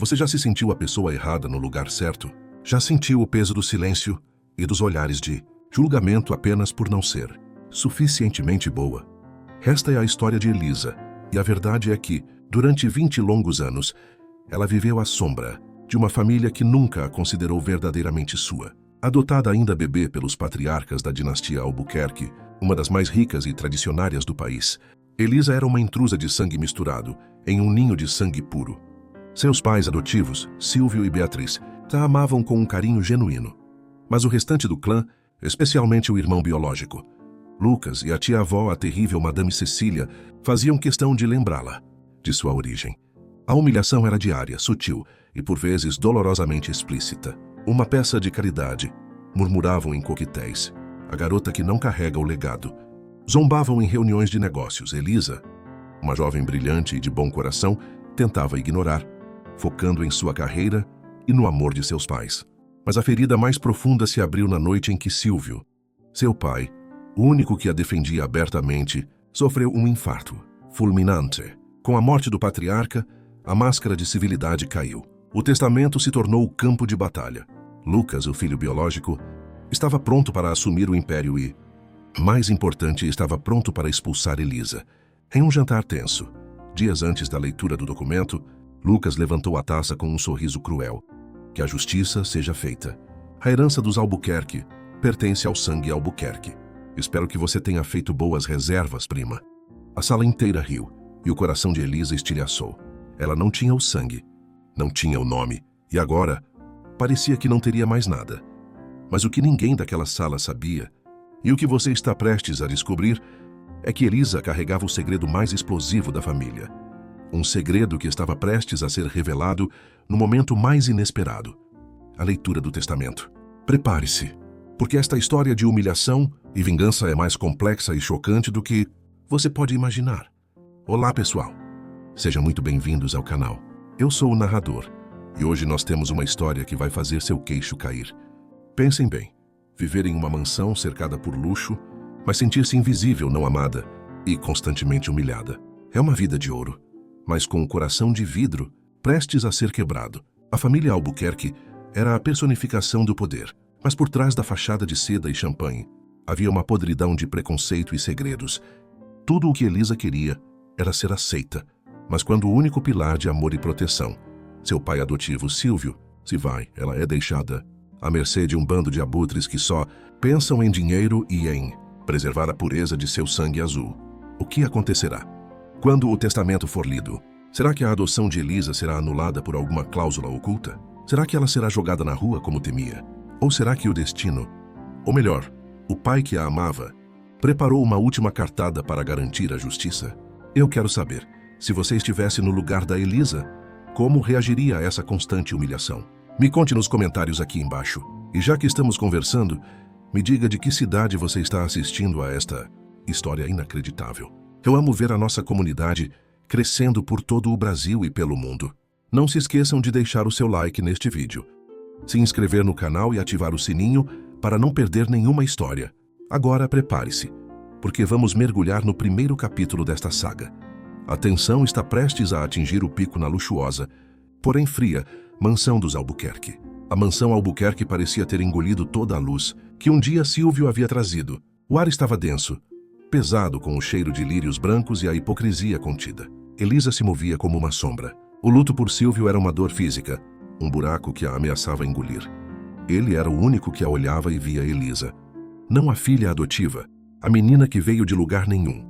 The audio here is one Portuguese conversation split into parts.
Você já se sentiu a pessoa errada no lugar certo? Já sentiu o peso do silêncio e dos olhares de julgamento apenas por não ser suficientemente boa? Esta é a história de Elisa, e a verdade é que, durante 20 longos anos, ela viveu à sombra de uma família que nunca a considerou verdadeiramente sua. Adotada ainda bebê pelos patriarcas da dinastia Albuquerque, uma das mais ricas e tradicionárias do país, Elisa era uma intrusa de sangue misturado em um ninho de sangue puro. Seus pais adotivos, Silvio e Beatriz, a amavam com um carinho genuíno. Mas o restante do clã, especialmente o irmão biológico, Lucas, e a tia-avó, a terrível Madame Cecília, faziam questão de lembrá-la de sua origem. A humilhação era diária, sutil e por vezes dolorosamente explícita. Uma peça de caridade, murmuravam em coquetéis. A garota que não carrega o legado. Zombavam em reuniões de negócios. Elisa, uma jovem brilhante e de bom coração, tentava ignorar, focando em sua carreira e no amor de seus pais. Mas a ferida mais profunda se abriu na noite em que Silvio, seu pai, o único que a defendia abertamente, sofreu um infarto fulminante. Com a morte do patriarca, a máscara de civilidade caiu. O testamento se tornou o campo de batalha. Lucas, o filho biológico, estava pronto para assumir o império e, mais importante, estava pronto para expulsar Elisa. Em um jantar tenso, dias antes da leitura do documento, Lucas levantou a taça com um sorriso cruel. Que a justiça seja feita. A herança dos Albuquerque pertence ao sangue Albuquerque. Espero que você tenha feito boas reservas, prima. A sala inteira riu, e o coração de Elisa estilhaçou. Ela não tinha o sangue, não tinha o nome, e agora parecia que não teria mais nada. Mas o que ninguém daquela sala sabia, e o que você está prestes a descobrir, é que Elisa carregava o segredo mais explosivo da família. Um segredo que estava prestes a ser revelado no momento mais inesperado. A leitura do testamento. Prepare-se, porque esta história de humilhação e vingança é mais complexa e chocante do que você pode imaginar. Olá, pessoal. Sejam muito bem-vindos ao canal. Eu sou o narrador, e hoje nós temos uma história que vai fazer seu queixo cair. Pensem bem, viver em uma mansão cercada por luxo, mas sentir-se invisível, não amada e constantemente humilhada. É uma vida de ouro, mas com o coração de vidro, prestes a ser quebrado. A família Albuquerque era a personificação do poder, mas por trás da fachada de seda e champanhe, havia uma podridão de preconceito e segredos. Tudo o que Elisa queria era ser aceita, mas quando o único pilar de amor e proteção, seu pai adotivo Silvio, se vai, ela é deixada à mercê de um bando de abutres que só pensam em dinheiro e em preservar a pureza de seu sangue azul. O que acontecerá? Quando o testamento for lido, será que a adoção de Elisa será anulada por alguma cláusula oculta? Será que ela será jogada na rua como temia? Ou será que o destino, ou melhor, o pai que a amava, preparou uma última cartada para garantir a justiça? Eu quero saber, se você estivesse no lugar da Elisa, como reagiria a essa constante humilhação? Me conte nos comentários aqui embaixo. E já que estamos conversando, me diga de que cidade você está assistindo a esta história inacreditável. Eu amo ver a nossa comunidade crescendo por todo o Brasil e pelo mundo. Não se esqueçam de deixar o seu like neste vídeo, se inscrever no canal e ativar o sininho para não perder nenhuma história. Agora prepare-se, porque vamos mergulhar no primeiro capítulo desta saga. A tensão está prestes a atingir o pico na luxuosa, porém fria, mansão dos Albuquerque. A mansão Albuquerque parecia ter engolido toda a luz que um dia Silvio havia trazido. O ar estava denso, pesado com o cheiro de lírios brancos e a hipocrisia contida. Elisa se movia como uma sombra. O luto por Silvio era uma dor física, um buraco que a ameaçava engolir. Ele era o único que a olhava e via Elisa. Não a filha adotiva, a menina que veio de lugar nenhum.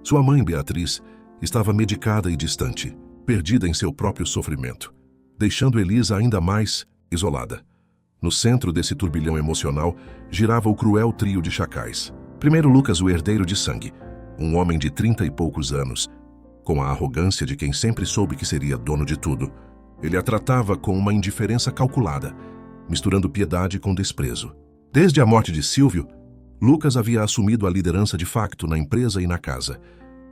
Sua mãe, Beatriz, estava medicada e distante, perdida em seu próprio sofrimento, deixando Elisa ainda mais isolada. No centro desse turbilhão emocional girava o cruel trio de chacais. Primeiro Lucas, o herdeiro de sangue, um homem de 30 e poucos anos, com a arrogância de quem sempre soube que seria dono de tudo. Ele a tratava com uma indiferença calculada, misturando piedade com desprezo. Desde a morte de Silvio, Lucas havia assumido a liderança de facto na empresa e na casa,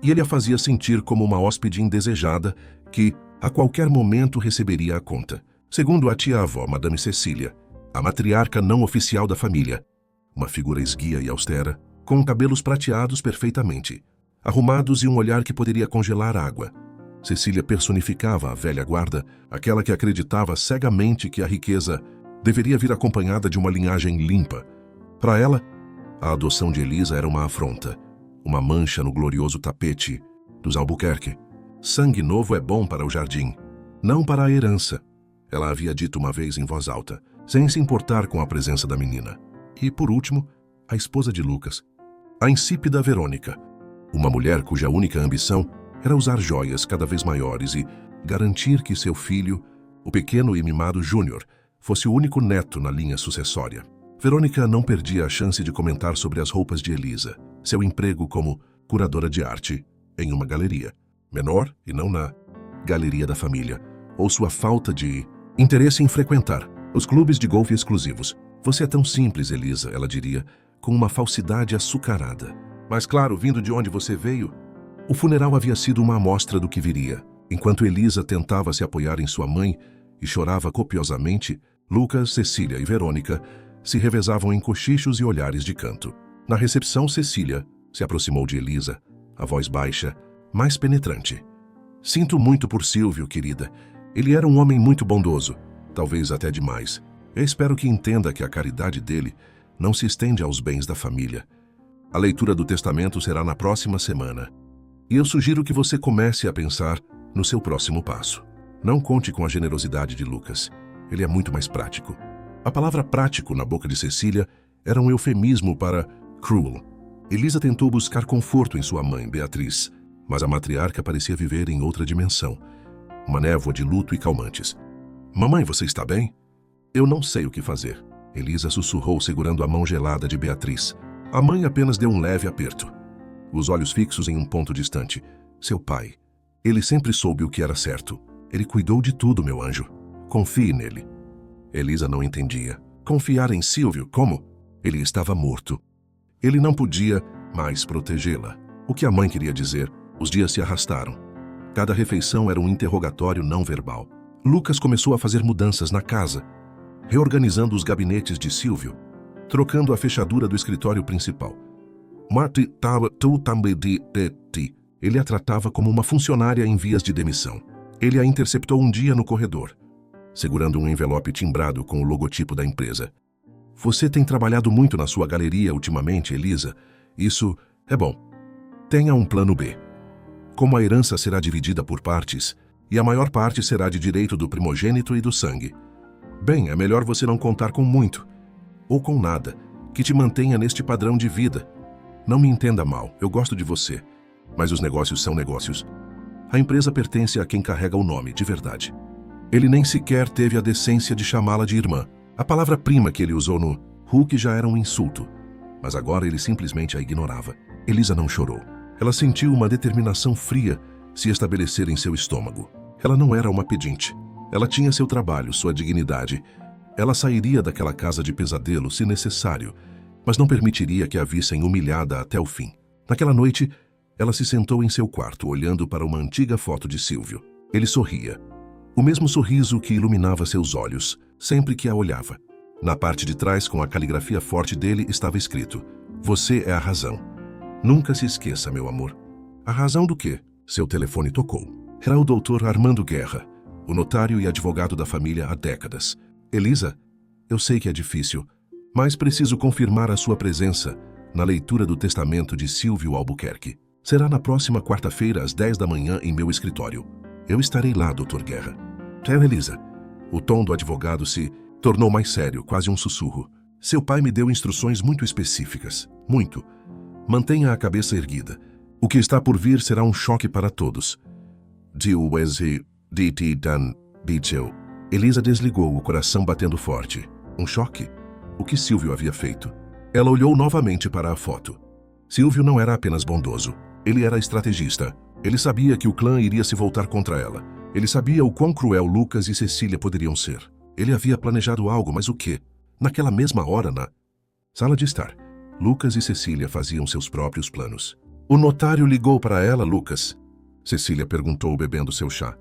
e ele a fazia sentir como uma hóspede indesejada que, a qualquer momento, receberia a conta. Segundo a tia-avó, Madame Cecília, a matriarca não oficial da família, uma figura esguia e austera, com cabelos prateados perfeitamente, arrumados e um olhar que poderia congelar água. Cecília personificava a velha guarda, aquela que acreditava cegamente que a riqueza deveria vir acompanhada de uma linhagem limpa. Para ela, a adoção de Elisa era uma afronta, uma mancha no glorioso tapete dos Albuquerque. Sangue novo é bom para o jardim, não para a herança, ela havia dito uma vez em voz alta, sem se importar com a presença da menina. E, por último, a esposa de Lucas, a insípida Verônica, uma mulher cuja única ambição era usar joias cada vez maiores e garantir que seu filho, o pequeno e mimado Júnior, fosse o único neto na linha sucessória. Verônica não perdia a chance de comentar sobre as roupas de Elisa, seu emprego como curadora de arte em uma galeria menor e não na galeria da família, ou sua falta de interesse em frequentar os clubes de golfe exclusivos. Você é tão simples, Elisa, ela diria, com uma falsidade açucarada. Mas claro, vindo de onde você veio, o funeral havia sido uma amostra do que viria. Enquanto Elisa tentava se apoiar em sua mãe e chorava copiosamente, Lucas, Cecília e Verônica se revezavam em cochichos e olhares de canto. Na recepção, Cecília se aproximou de Elisa, a voz baixa, mais penetrante. Sinto muito por Silvio, querida. Ele era um homem muito bondoso, talvez até demais. Eu espero que entenda que a caridade dele não se estende aos bens da família. A leitura do testamento será na próxima semana. E eu sugiro que você comece a pensar no seu próximo passo. Não conte com a generosidade de Lucas. Ele é muito mais prático. A palavra prático na boca de Cecília era um eufemismo para cruel. Elisa tentou buscar conforto em sua mãe, Beatriz, mas a matriarca parecia viver em outra dimensão. Uma névoa de luto e calmantes. Mamãe, você está bem? Eu não sei o que fazer. Elisa sussurrou segurando a mão gelada de Beatriz. A mãe apenas deu um leve aperto. Os olhos fixos em um ponto distante. Seu pai. Ele sempre soube o que era certo. Ele cuidou de tudo, meu anjo. Confie nele. Elisa não entendia. Confiar em Silvio? Como? Ele estava morto. Ele não podia mais protegê-la. O que a mãe queria dizer? Os dias se arrastaram. Cada refeição era um interrogatório não verbal. Lucas começou a fazer mudanças na casa, reorganizando os gabinetes de Silvio, trocando a fechadura do escritório principal. Ele a tratava como uma funcionária em vias de demissão. Ele a interceptou um dia no corredor, segurando um envelope timbrado com o logotipo da empresa. Você tem trabalhado muito na sua galeria ultimamente, Elisa. Isso é bom. Tenha um plano B. Como a herança será dividida por partes, e a maior parte será de direito do primogênito e do sangue. Bem, é melhor você não contar com muito, ou com nada, que te mantenha neste padrão de vida. Não me entenda mal, eu gosto de você, mas os negócios são negócios. A empresa pertence a quem carrega o nome, de verdade. Ele nem sequer teve a decência de chamá-la de irmã. A palavra-prima que ele usou no Hulk já era um insulto, mas agora ele simplesmente a ignorava. Elisa não chorou. Ela sentiu uma determinação fria se estabelecer em seu estômago. Ela não era uma pedinte. Ela tinha seu trabalho, sua dignidade. Ela sairia daquela casa de pesadelo se necessário, mas não permitiria que a vissem humilhada até o fim. Naquela noite, ela se sentou em seu quarto, olhando para uma antiga foto de Silvio. Ele sorria. O mesmo sorriso que iluminava seus olhos, sempre que a olhava. Na parte de trás, com a caligrafia forte dele, estava escrito: Você é a razão. Nunca se esqueça, meu amor. A razão do quê? Seu telefone tocou. Era o Dr. Armando Guerra, o notário e advogado da família há décadas. Elisa, eu sei que é difícil, mas preciso confirmar a sua presença na leitura do testamento de Silvio Albuquerque. Será na próxima quarta-feira, às 10 da manhã, em meu escritório. Eu estarei lá, Dr. Guerra. Elisa. O tom do advogado se tornou mais sério, quase um sussurro. Seu pai me deu instruções muito específicas. Muito. Mantenha a cabeça erguida. O que está por vir será um choque para todos. Elisa desligou, o coração batendo forte. Um choque? O que Silvio havia feito? Ela olhou novamente para a foto. Silvio não era apenas bondoso. Ele era estrategista. Ele sabia que o clã iria se voltar contra ela. Ele sabia o quão cruel Lucas e Cecília poderiam ser. Ele havia planejado algo, mas o quê? Naquela mesma hora, na sala de estar, Lucas e Cecília faziam seus próprios planos. O notário ligou para ela, Lucas? Cecília perguntou, bebendo seu chá.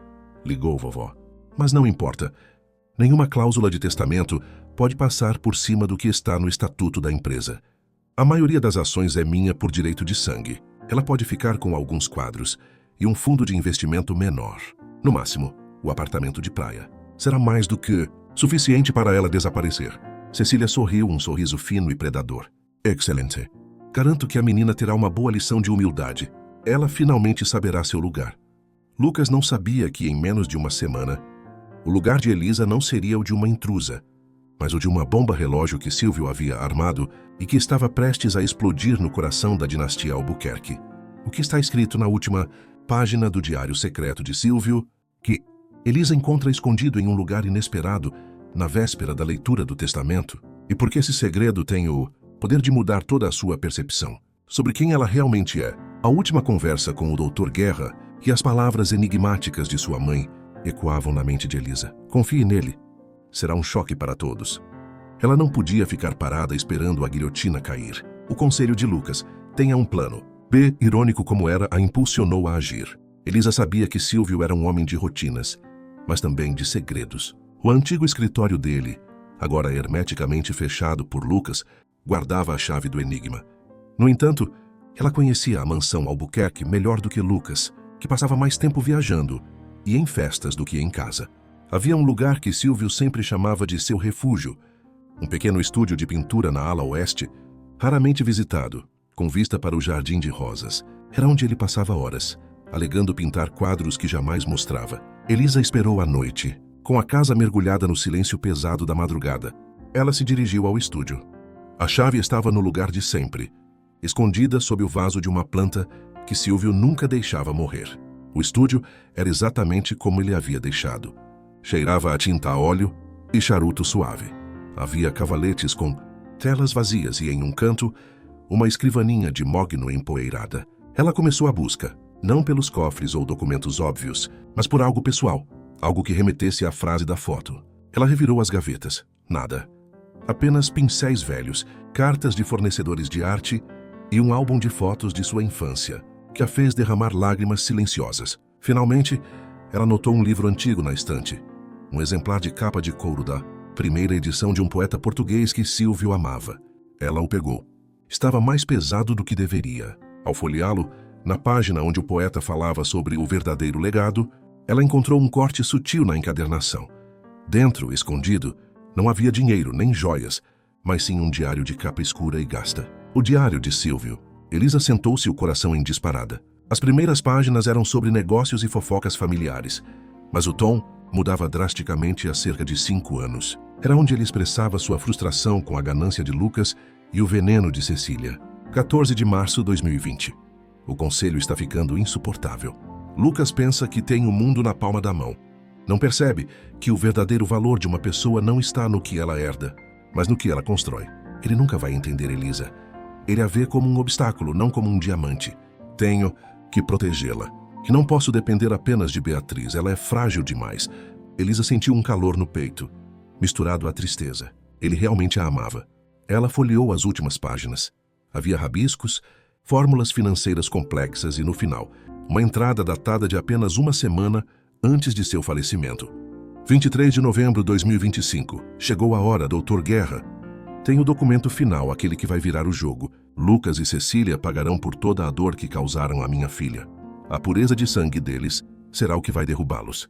Ligou, vovó. Mas não importa. Nenhuma cláusula de testamento pode passar por cima do que está no estatuto da empresa. A maioria das ações é minha por direito de sangue. Ela pode ficar com alguns quadros. e um fundo de investimento menor. No máximo, o apartamento de praia. Será mais do que suficiente para ela desaparecer. Cecília sorriu, um sorriso fino e predador. Excelente. Garanto que a menina terá uma boa lição de humildade. Ela finalmente saberá seu lugar. Lucas não sabia que, em menos de uma semana, o lugar de Elisa não seria o de uma intrusa, mas o de uma bomba-relógio que Silvio havia armado e que estava prestes a explodir no coração da dinastia Albuquerque. O que está escrito na última página do diário secreto de Silvio, que Elisa encontra escondido em um lugar inesperado na véspera da leitura do testamento, e porque esse segredo tem o poder de mudar toda a sua percepção sobre quem ela realmente é. A última conversa com o Dr. Guerra e as palavras enigmáticas de sua mãe ecoavam na mente de Elisa. Confie nele. Será um choque para todos. Ela não podia ficar parada esperando a guilhotina cair. O conselho de Lucas, tenha um plano B, irônico como era, a impulsionou a agir. Elisa sabia que Silvio era um homem de rotinas, mas também de segredos. O antigo escritório dele, agora hermeticamente fechado por Lucas, guardava a chave do enigma. No entanto, ela conhecia a mansão Albuquerque melhor do que Lucas, que passava mais tempo viajando e em festas do que em casa. Havia um lugar que Silvio sempre chamava de seu refúgio, um pequeno estúdio de pintura na ala oeste, raramente visitado, com vista para o jardim de rosas. Era onde ele passava horas, alegando pintar quadros que jamais mostrava. Elisa esperou a noite, com a casa mergulhada no silêncio pesado da madrugada. Ela se dirigiu ao estúdio. A chave estava no lugar de sempre, escondida sob o vaso de uma planta que Silvio nunca deixava morrer. O estúdio era exatamente como ele havia deixado. Cheirava a tinta a óleo e charuto suave. Havia cavaletes com telas vazias e, em um canto, uma escrivaninha de mogno empoeirada. Ela começou a busca, não pelos cofres ou documentos óbvios, mas por algo pessoal, algo que remetesse à frase da foto. Ela revirou as gavetas. Nada. Apenas pincéis velhos, cartas de fornecedores de arte e um álbum de fotos de sua infância, que a fez derramar lágrimas silenciosas. Finalmente, ela notou um livro antigo na estante, um exemplar de capa de couro da primeira edição de um poeta português que Silvio amava. Ela o pegou. Estava mais pesado do que deveria. Ao folheá-lo, na página onde o poeta falava sobre o verdadeiro legado, ela encontrou um corte sutil na encadernação. Dentro, escondido, não havia dinheiro nem joias, mas sim um diário de capa escura e gasta. O diário de Silvio. Elisa sentou-se, o coração em disparada. As primeiras páginas eram sobre negócios e fofocas familiares, mas o tom mudava drasticamente há cerca de 5 anos. Era onde ele expressava sua frustração com a ganância de Lucas e o veneno de Cecília. 14 de março de 2020. O conselho está ficando insuportável. Lucas pensa que tem o mundo na palma da mão. Não percebe que o verdadeiro valor de uma pessoa não está no que ela herda, mas no que ela constrói. Ele nunca vai entender Elisa. Ele a vê como um obstáculo, não como um diamante. Tenho que protegê-la. Que não posso depender apenas de Beatriz. Ela é frágil demais. Elisa sentiu um calor no peito, misturado à tristeza. Ele realmente a amava. Ela folheou as últimas páginas. Havia rabiscos, fórmulas financeiras complexas e, no final, uma entrada datada de apenas uma semana antes de seu falecimento. 23 de novembro de 2025. Chegou a hora, Dr. Guerra. Tem o documento final, aquele que vai virar o jogo. Lucas e Cecília pagarão por toda a dor que causaram à minha filha. A pureza de sangue deles será o que vai derrubá-los.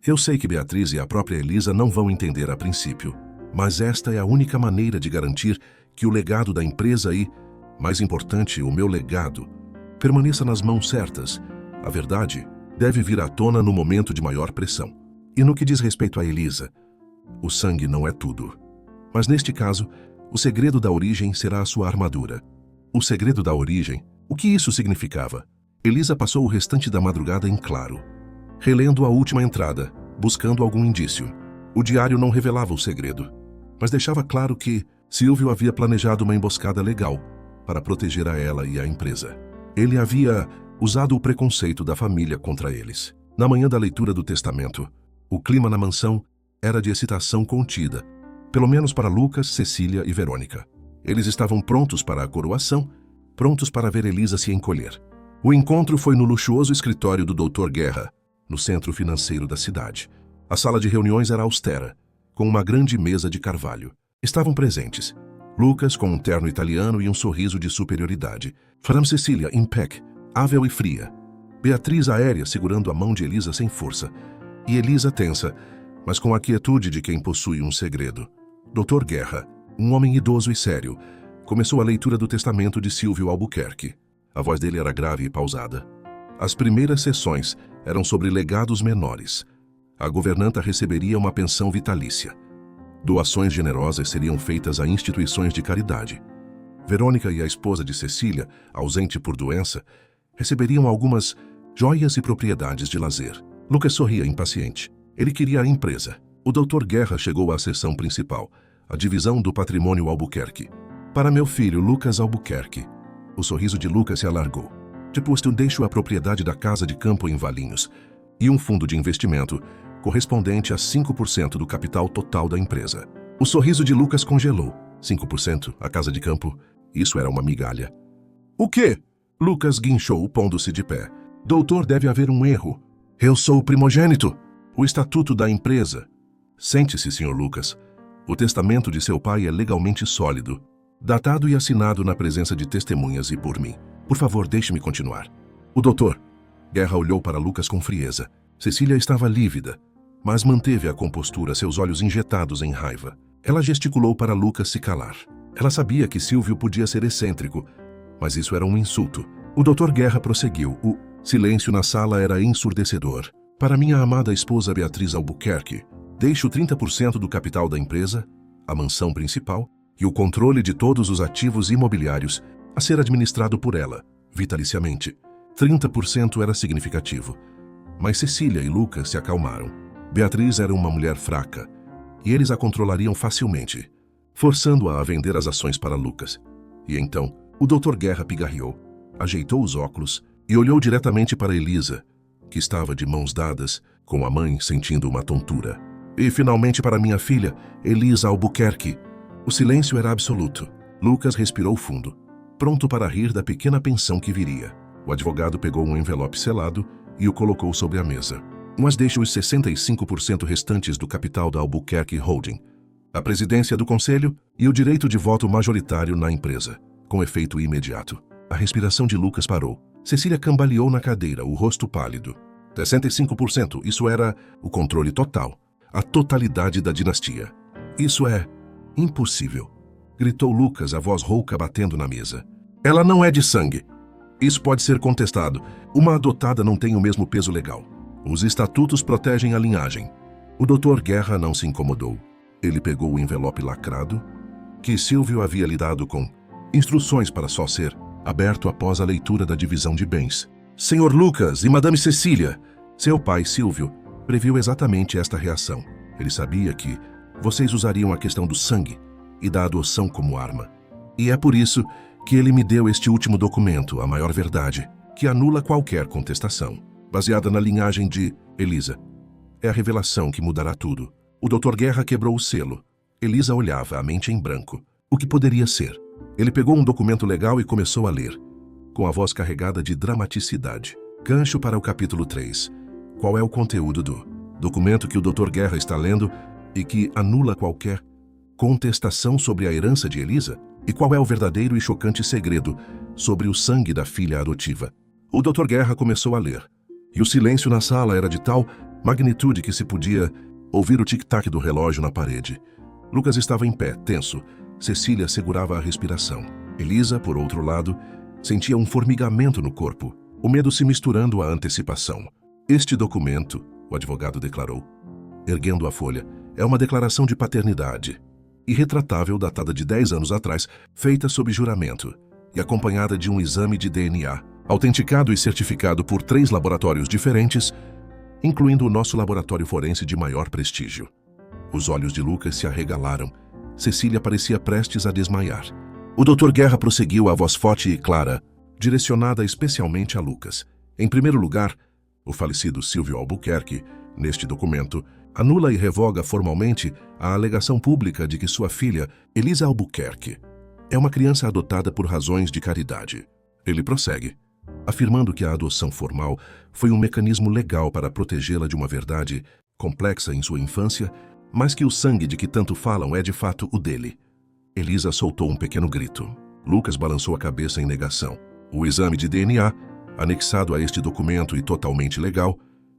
Eu sei que Beatriz e a própria Elisa não vão entender a princípio, mas esta é a única maneira de garantir que o legado da empresa e, mais importante, o meu legado, permaneça nas mãos certas. A verdade deve vir à tona no momento de maior pressão. E no que diz respeito a Elisa, o sangue não é tudo. Mas neste caso, o segredo da origem será a sua armadura. O segredo da origem? O que isso significava? Elisa passou o restante da madrugada em claro, relendo a última entrada, buscando algum indício. O diário não revelava o segredo, mas deixava claro que Silvio havia planejado uma emboscada legal para proteger a ela e a empresa. Ele havia usado o preconceito da família contra eles. Na manhã da leitura do testamento, o clima na mansão era de excitação contida, pelo menos para Lucas, Cecília e Verônica. Eles estavam prontos para a coroação, prontos para ver Elisa se encolher. O encontro foi no luxuoso escritório do Dr. Guerra, no centro financeiro da cidade. A sala de reuniões era austera, com uma grande mesa de carvalho. Estavam presentes Lucas com um terno italiano e um sorriso de superioridade. Fram Cecília, impecável e fria. Beatriz aérea segurando a mão de Elisa sem força, e Elisa tensa, mas com a quietude de quem possui um segredo. Dr. Guerra, um homem idoso e sério, começou a leitura do testamento de Silvio Albuquerque. A voz dele era grave e pausada. As primeiras sessões eram sobre legados menores. A governanta receberia uma pensão vitalícia. Doações generosas seriam feitas a instituições de caridade. Verônica e a esposa de Cecília, ausente por doença, receberiam algumas joias e propriedades de lazer. Lucas sorria impaciente. Ele queria a empresa. O Dr. Guerra chegou à seção principal, a divisão do patrimônio Albuquerque. Para meu filho, Lucas Albuquerque. O sorriso de Lucas se alargou. Depois eu deixo a propriedade da casa de campo em Valinhos e um fundo de investimento correspondente a 5% do capital total da empresa. O sorriso de Lucas congelou. 5%, a casa de campo, isso era uma migalha. O quê? Lucas guinchou, pondo-se de pé. Doutor, deve haver um erro. Eu sou o primogênito. O estatuto da empresa. Sente-se, Sr. Lucas. O testamento de seu pai é legalmente sólido, datado e assinado na presença de testemunhas e por mim. Por favor, deixe-me continuar. O doutor. Guerra olhou para Lucas com frieza. Cecília estava lívida, mas manteve a compostura, seus olhos injetados em raiva. Ela gesticulou para Lucas se calar. Ela sabia que Silvio podia ser excêntrico, mas isso era um insulto. O Dr. Guerra prosseguiu. O silêncio na sala era ensurdecedor. Para minha amada esposa Beatriz Albuquerque, deixo 30% do capital da empresa, a mansão principal e o controle de todos os ativos imobiliários a ser administrado por ela, vitaliciamente. 30% era significativo. Mas Cecília e Lucas se acalmaram. Beatriz era uma mulher fraca, e eles a controlariam facilmente, forçando-a a vender as ações para Lucas. E então, o Dr. Guerra pigarreou, ajeitou os óculos e olhou diretamente para Elisa, que estava de mãos dadas, com a mãe sentindo uma tontura. E finalmente para minha filha, Elisa Albuquerque. O silêncio era absoluto. Lucas respirou fundo, pronto para rir da pequena pensão que viria. O advogado pegou um envelope selado e o colocou sobre a mesa. Mas deixa os 65% restantes do capital da Albuquerque Holding, a presidência do conselho e o direito de voto majoritário na empresa, com efeito imediato. A respiração de Lucas parou. Cecília cambaleou na cadeira, o rosto pálido. 65%, isso era o controle total, a totalidade da dinastia. Isso é impossível, gritou Lucas, a voz rouca batendo na mesa. Ela não é de sangue. Isso pode ser contestado. Uma adotada não tem o mesmo peso legal. Os estatutos protegem a linhagem. O Dr. Guerra não se incomodou. Ele pegou o envelope lacrado, que Silvio havia lhe dado com instruções para só ser aberto após a leitura da divisão de bens. Senhor Lucas e Madame Cecília, seu pai, Silvio, previu exatamente esta reação. Ele sabia que vocês usariam a questão do sangue e da adoção como arma. E é por isso que ele me deu este último documento, a maior verdade, que anula qualquer contestação, baseada na linhagem de Elisa. É a revelação que mudará tudo. O Dr. Guerra quebrou o selo. Elisa olhava, a mente em branco. O que poderia ser? Ele pegou um documento legal e começou a ler, com a voz carregada de dramaticidade. Gancho para o capítulo 3. Qual é o conteúdo do documento que o Dr. Guerra está lendo e que anula qualquer contestação sobre a herança de Elisa? E qual é o verdadeiro e chocante segredo sobre o sangue da filha adotiva? O Dr. Guerra começou a ler, e o silêncio na sala era de tal magnitude que se podia ouvir o tic-tac do relógio na parede. Lucas estava em pé, tenso. Cecília segurava a respiração. Elisa, por outro lado, sentia um formigamento no corpo, o medo se misturando à antecipação. Este documento, o advogado declarou, erguendo a folha, é uma declaração de paternidade, irretratável, datada de 10 anos atrás, feita sob juramento e acompanhada de um exame de DNA, autenticado e certificado por 3 laboratórios diferentes, incluindo o nosso laboratório forense de maior prestígio. Os olhos de Lucas se arregalaram. Cecília parecia prestes a desmaiar. O Dr. Guerra prosseguiu, a voz forte e clara, direcionada especialmente a Lucas. Em primeiro lugar, o falecido Silvio Albuquerque, neste documento, anula e revoga formalmente a alegação pública de que sua filha, Elisa Albuquerque, é uma criança adotada por razões de caridade. Ele prossegue, afirmando que a adoção formal foi um mecanismo legal para protegê-la de uma verdade complexa em sua infância, mas que o sangue de que tanto falam é de fato o dele. Elisa soltou um pequeno grito. Lucas balançou a cabeça em negação. O exame de DNA anexado a este documento e totalmente legal,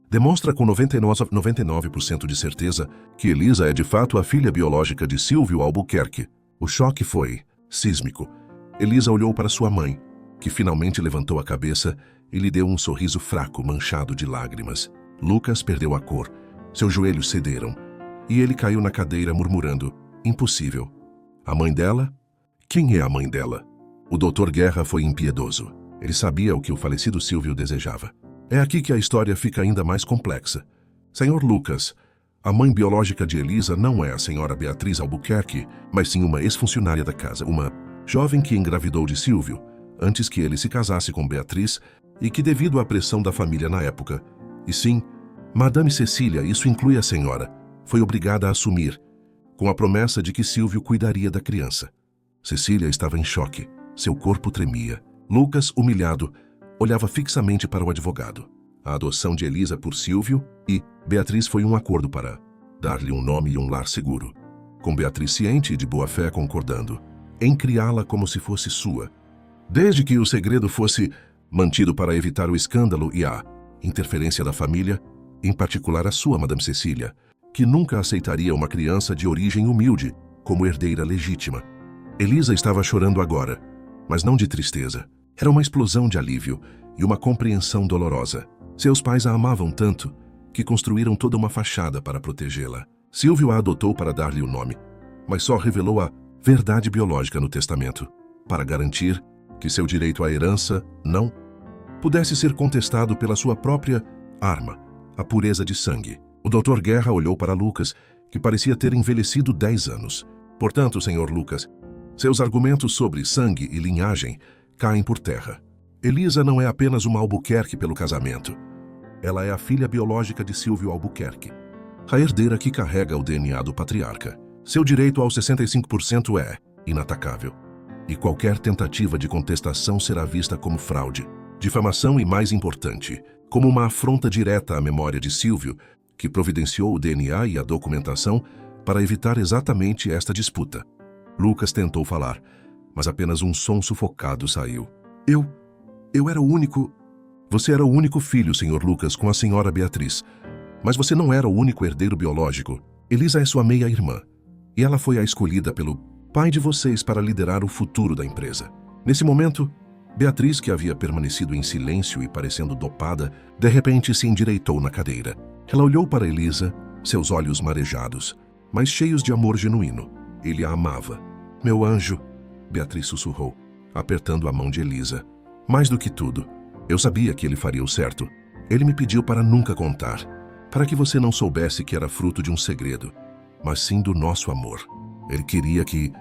demonstra com 99% de certeza que Elisa é de fato a filha biológica de Silvio Albuquerque. O choque foi sísmico. Elisa olhou para sua mãe, que finalmente levantou a cabeça e lhe deu um sorriso fraco, manchado de lágrimas. Lucas perdeu a cor, seus joelhos cederam, e ele caiu na cadeira murmurando: impossível. A mãe dela? Quem é a mãe dela? O Dr. Guerra foi impiedoso. Ele sabia o que o falecido Silvio desejava. É aqui que a história fica ainda mais complexa. Senhor Lucas, a mãe biológica de Elisa não é a senhora Beatriz Albuquerque, mas sim uma ex-funcionária da casa, uma jovem que engravidou de Silvio, antes que ele se casasse com Beatriz e que, devido à pressão da família na época, e sim, Madame Cecília, isso inclui a senhora, foi obrigada a assumir, com a promessa de que Silvio cuidaria da criança. Cecília estava em choque, seu corpo tremia. Lucas, humilhado, olhava fixamente para o advogado. A adoção de Elisa por Silvio e Beatriz foi um acordo para dar-lhe um nome e um lar seguro, com Beatriz ciente e de boa fé concordando em criá-la como se fosse sua, desde que o segredo fosse mantido para evitar o escândalo e a interferência da família, em particular a sua Madame Cecília, que nunca aceitaria uma criança de origem humilde como herdeira legítima. Elisa estava chorando agora, mas não de tristeza. Era uma explosão de alívio e uma compreensão dolorosa. Seus pais a amavam tanto que construíram toda uma fachada para protegê-la. Silvio a adotou para dar-lhe o nome, mas só revelou a verdade biológica no testamento, para garantir que seu direito à herança não pudesse ser contestado pela sua própria arma, a pureza de sangue. O Dr. Guerra olhou para Lucas, que parecia ter envelhecido 10 anos. Portanto, Sr. Lucas, seus argumentos sobre sangue e linhagem caem por terra. Elisa não é apenas uma Albuquerque pelo casamento. Ela é a filha biológica de Silvio Albuquerque, a herdeira que carrega o DNA do patriarca. Seu direito aos 65% é inatacável, e qualquer tentativa de contestação será vista como fraude, difamação e, mais importante, como uma afronta direta à memória de Silvio, que providenciou o DNA e a documentação para evitar exatamente esta disputa. Lucas tentou falar, mas apenas um som sufocado saiu. Eu era o único... Você era o único filho, Sr. Lucas, com a senhora Beatriz. Mas você não era o único herdeiro biológico. Elisa é sua meia-irmã. E ela foi a escolhida pelo pai de vocês para liderar o futuro da empresa. Nesse momento, Beatriz, que havia permanecido em silêncio e parecendo dopada, de repente se endireitou na cadeira. Ela olhou para Elisa, seus olhos marejados, mas cheios de amor genuíno. Ele a amava. Meu anjo, Beatriz sussurrou, apertando a mão de Elisa. Mais do que tudo, eu sabia que ele faria o certo. Ele me pediu para nunca contar, para que você não soubesse que era fruto de um segredo, mas sim do nosso amor. Ele queria que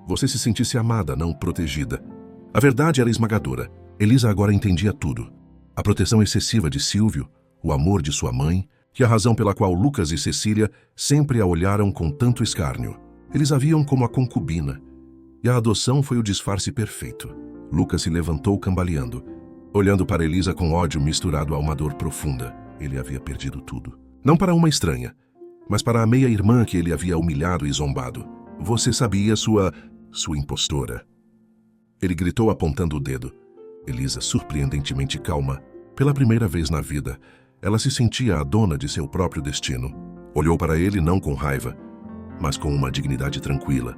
você se sentisse amada, não protegida. A verdade era esmagadora. Elisa agora entendia tudo. A proteção excessiva de Silvio, o amor de sua mãe, e a razão pela qual Lucas e Cecília sempre a olharam com tanto escárnio. Eles a viam como a concubina, e a adoção foi o disfarce perfeito. Lucas se levantou cambaleando, olhando para Elisa com ódio misturado a uma dor profunda. Ele havia perdido tudo. Não para uma estranha, mas para a meia-irmã que ele havia humilhado e zombado. Você sabia, sua impostora. Ele gritou apontando o dedo. Elisa, surpreendentemente calma, pela primeira vez na vida, ela se sentia a dona de seu próprio destino. Olhou para ele não com raiva, mas com uma dignidade tranquila.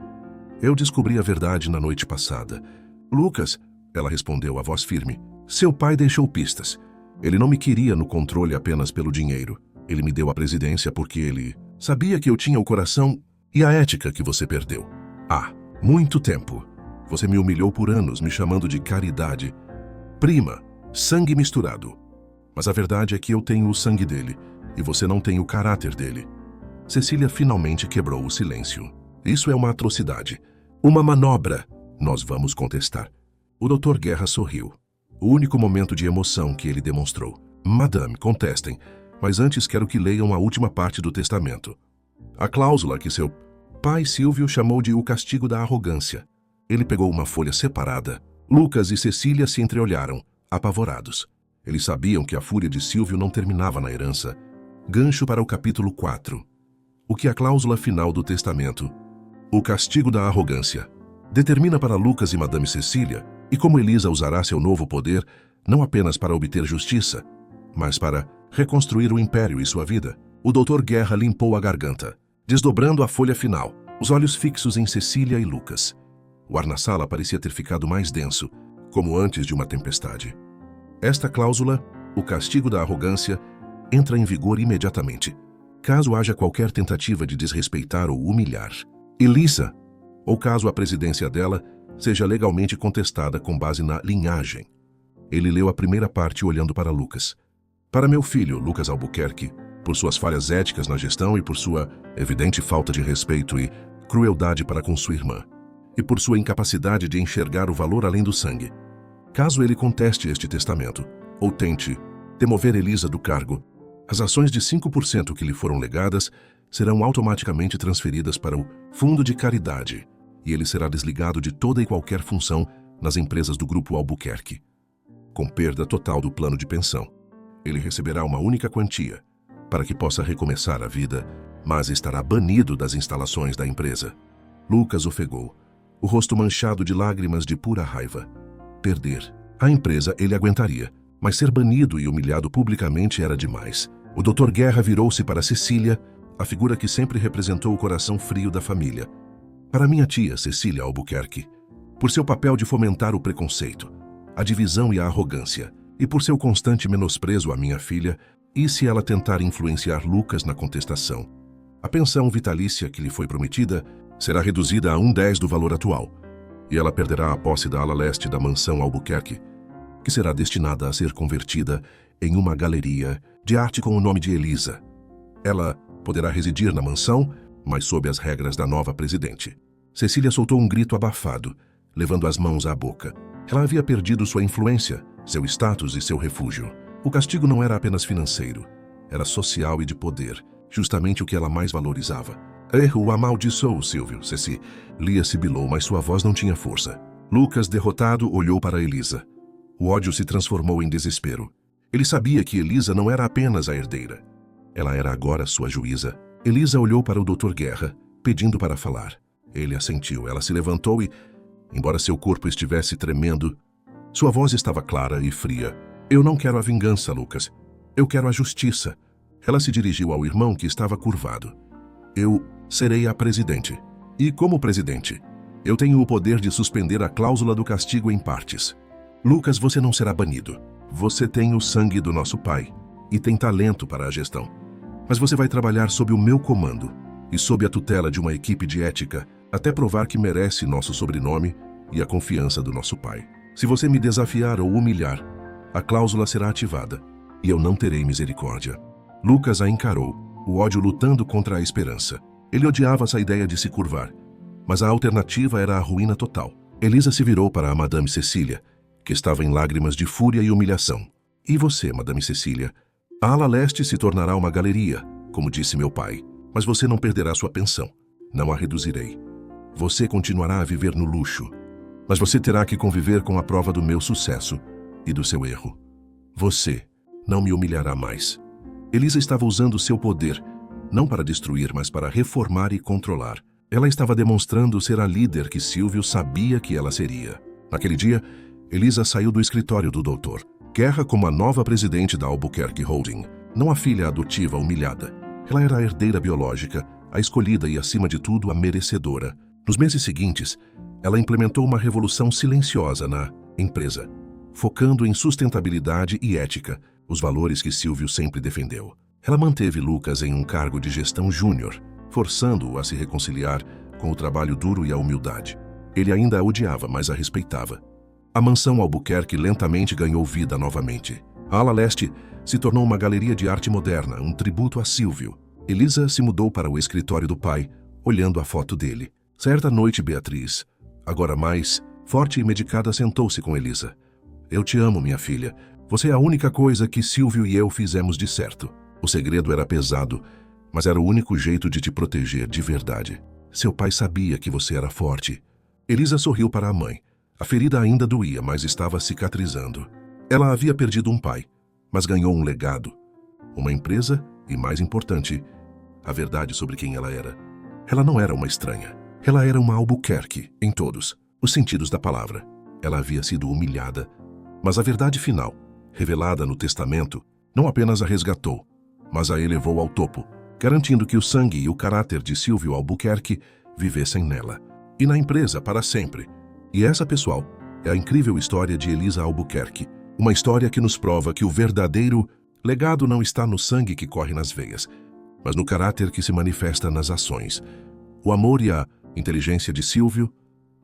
Eu descobri a verdade na noite passada. Lucas, ela respondeu a voz firme, seu pai deixou pistas. Ele não me queria no controle apenas pelo dinheiro. Ele me deu a presidência porque ele sabia que eu tinha o coração e a ética que você perdeu. Há muito tempo. Você me humilhou por anos, me chamando de caridade. Prima, sangue misturado. Mas a verdade é que eu tenho o sangue dele, e você não tem o caráter dele. Cecília finalmente quebrou o silêncio. Isso é uma atrocidade. Uma manobra. Nós vamos contestar. O Dr. Guerra sorriu. O único momento de emoção que ele demonstrou. Madame, contestem, mas antes quero que leiam a última parte do testamento. A cláusula que seu pai Silvio chamou de o castigo da arrogância. Ele pegou uma folha separada. Lucas e Cecília se entreolharam, apavorados. Eles sabiam que a fúria de Silvio não terminava na herança. Gancho para o capítulo 4. O que a cláusula final do testamento, o castigo da arrogância, determina para Lucas e Madame Cecília, e como Elisa usará seu novo poder não apenas para obter justiça, mas para reconstruir o império e sua vida. O Dr. Guerra limpou a garganta, desdobrando a folha final, os olhos fixos em Cecília e Lucas. O ar na sala parecia ter ficado mais denso, como antes de uma tempestade. Esta cláusula, o castigo da arrogância, entra em vigor imediatamente, caso haja qualquer tentativa de desrespeitar ou humilhar Elisa, ou caso a presidência dela seja legalmente contestada com base na linhagem. Ele leu a primeira parte olhando para Lucas. Para meu filho, Lucas Albuquerque, por suas falhas éticas na gestão e por sua evidente falta de respeito e crueldade para com sua irmã, e por sua incapacidade de enxergar o valor além do sangue. Caso ele conteste este testamento, ou tente demover Elisa do cargo, as ações de 5% que lhe foram legadas serão automaticamente transferidas para o Fundo de Caridade, e ele será desligado de toda e qualquer função nas empresas do Grupo Albuquerque. Com perda total do plano de pensão, ele receberá uma única quantia para que possa recomeçar a vida, mas estará banido das instalações da empresa. Lucas ofegou, o rosto manchado de lágrimas de pura raiva. Perder a empresa ele aguentaria, mas ser banido e humilhado publicamente era demais. O Dr. Guerra virou-se para Cecília, a figura que sempre representou o coração frio da família. Para minha tia, Cecília Albuquerque, por seu papel de fomentar o preconceito, a divisão e a arrogância, e por seu constante menosprezo à minha filha, e se ela tentar influenciar Lucas na contestação. A pensão vitalícia que lhe foi prometida será reduzida a 1/10 do valor atual, e ela perderá a posse da ala leste da mansão Albuquerque, que será destinada a ser convertida em uma galeria de arte com o nome de Elisa. Ela poderá residir na mansão, mas sob as regras da nova presidente. Cecília soltou um grito abafado, levando as mãos à boca. Ela havia perdido sua influência, seu status e seu refúgio. O castigo não era apenas financeiro, era social e de poder, justamente o que ela mais valorizava. O amaldiçoou, Silvio, Ceci. Lia sibilou, mas sua voz não tinha força. Lucas, derrotado, olhou para Elisa. O ódio se transformou em desespero. Ele sabia que Elisa não era apenas a herdeira. Ela era agora sua juíza. Elisa olhou para o Dr. Guerra, pedindo para falar. Ele assentiu. Ela se levantou e, embora seu corpo estivesse tremendo, sua voz estava clara e fria. Eu não quero a vingança, Lucas. Eu quero a justiça. Ela se dirigiu ao irmão que estava curvado. Eu serei a presidente. E como presidente, eu tenho o poder de suspender a cláusula do castigo em partes. Lucas, você não será banido. Você tem o sangue do nosso pai e tem talento para a gestão. Mas você vai trabalhar sob o meu comando e sob a tutela de uma equipe de ética até provar que merece nosso sobrenome e a confiança do nosso pai. Se você me desafiar ou humilhar, a cláusula será ativada e eu não terei misericórdia. Lucas a encarou, o ódio lutando contra a esperança. Ele odiava essa ideia de se curvar, mas a alternativa era a ruína total. Elisa se virou para a Madame Cecília, que estava em lágrimas de fúria e humilhação. E você, Madame Cecília? A ala leste se tornará uma galeria, como disse meu pai, mas você não perderá sua pensão. Não a reduzirei. Você continuará a viver no luxo, mas você terá que conviver com a prova do meu sucesso e do seu erro. Você não me humilhará mais. Elisa estava usando seu poder, não para destruir, mas para reformar e controlar. Ela estava demonstrando ser a líder que Silvio sabia que ela seria. Naquele dia, Elisa saiu do escritório do doutor Guerra como a nova presidente da Albuquerque Holding, não a filha adotiva humilhada. Ela era a herdeira biológica, a escolhida e, acima de tudo, a merecedora. Nos meses seguintes, ela implementou uma revolução silenciosa na empresa, focando em sustentabilidade e ética, os valores que Silvio sempre defendeu. Ela manteve Lucas em um cargo de gestão júnior, forçando-o a se reconciliar com o trabalho duro e a humildade. Ele ainda a odiava, mas a respeitava. A mansão Albuquerque lentamente ganhou vida novamente. A ala leste se tornou uma galeria de arte moderna, um tributo a Silvio. Elisa se mudou para o escritório do pai, olhando a foto dele. Certa noite, Beatriz, agora mais forte e medicada, sentou-se com Elisa. Eu te amo, minha filha. Você é a única coisa que Silvio e eu fizemos de certo. O segredo era pesado, mas era o único jeito de te proteger de verdade. Seu pai sabia que você era forte. Elisa sorriu para a mãe. A ferida ainda doía, mas estava cicatrizando. Ela havia perdido um pai, mas ganhou um legado, uma empresa e, mais importante, a verdade sobre quem ela era. Ela não era uma estranha. Ela era uma Albuquerque, em todos os sentidos da palavra. Ela havia sido humilhada, Mas a verdade final, revelada no testamento, não apenas a resgatou, mas a elevou ao topo, garantindo que o sangue e o caráter de Silvio Albuquerque vivessem nela e na empresa para sempre. E essa, pessoal, é a incrível história de Elisa Albuquerque, uma história que nos prova que o verdadeiro legado não está no sangue que corre nas veias, mas no caráter que se manifesta nas ações. O amor e a inteligência de Silvio,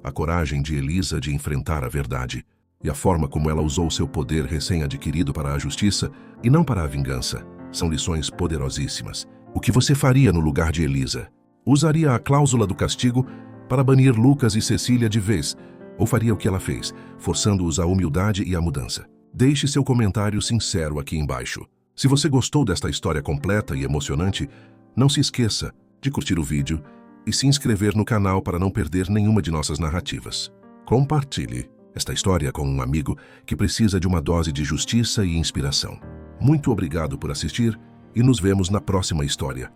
a coragem de Elisa de enfrentar a verdade e a forma como ela usou seu poder recém-adquirido para a justiça e não para a vingança, são lições poderosíssimas. O que você faria no lugar de Elisa? Usaria a cláusula do castigo para banir Lucas e Cecília de vez, ou faria o que ela fez, forçando-os à humildade e à mudança? Deixe seu comentário sincero aqui embaixo. Se você gostou desta história completa e emocionante, não se esqueça de curtir o vídeo e se inscrever no canal para não perder nenhuma de nossas narrativas. Compartilhe esta história com um amigo que precisa de uma dose de justiça e inspiração. Muito obrigado por assistir e nos vemos na próxima história.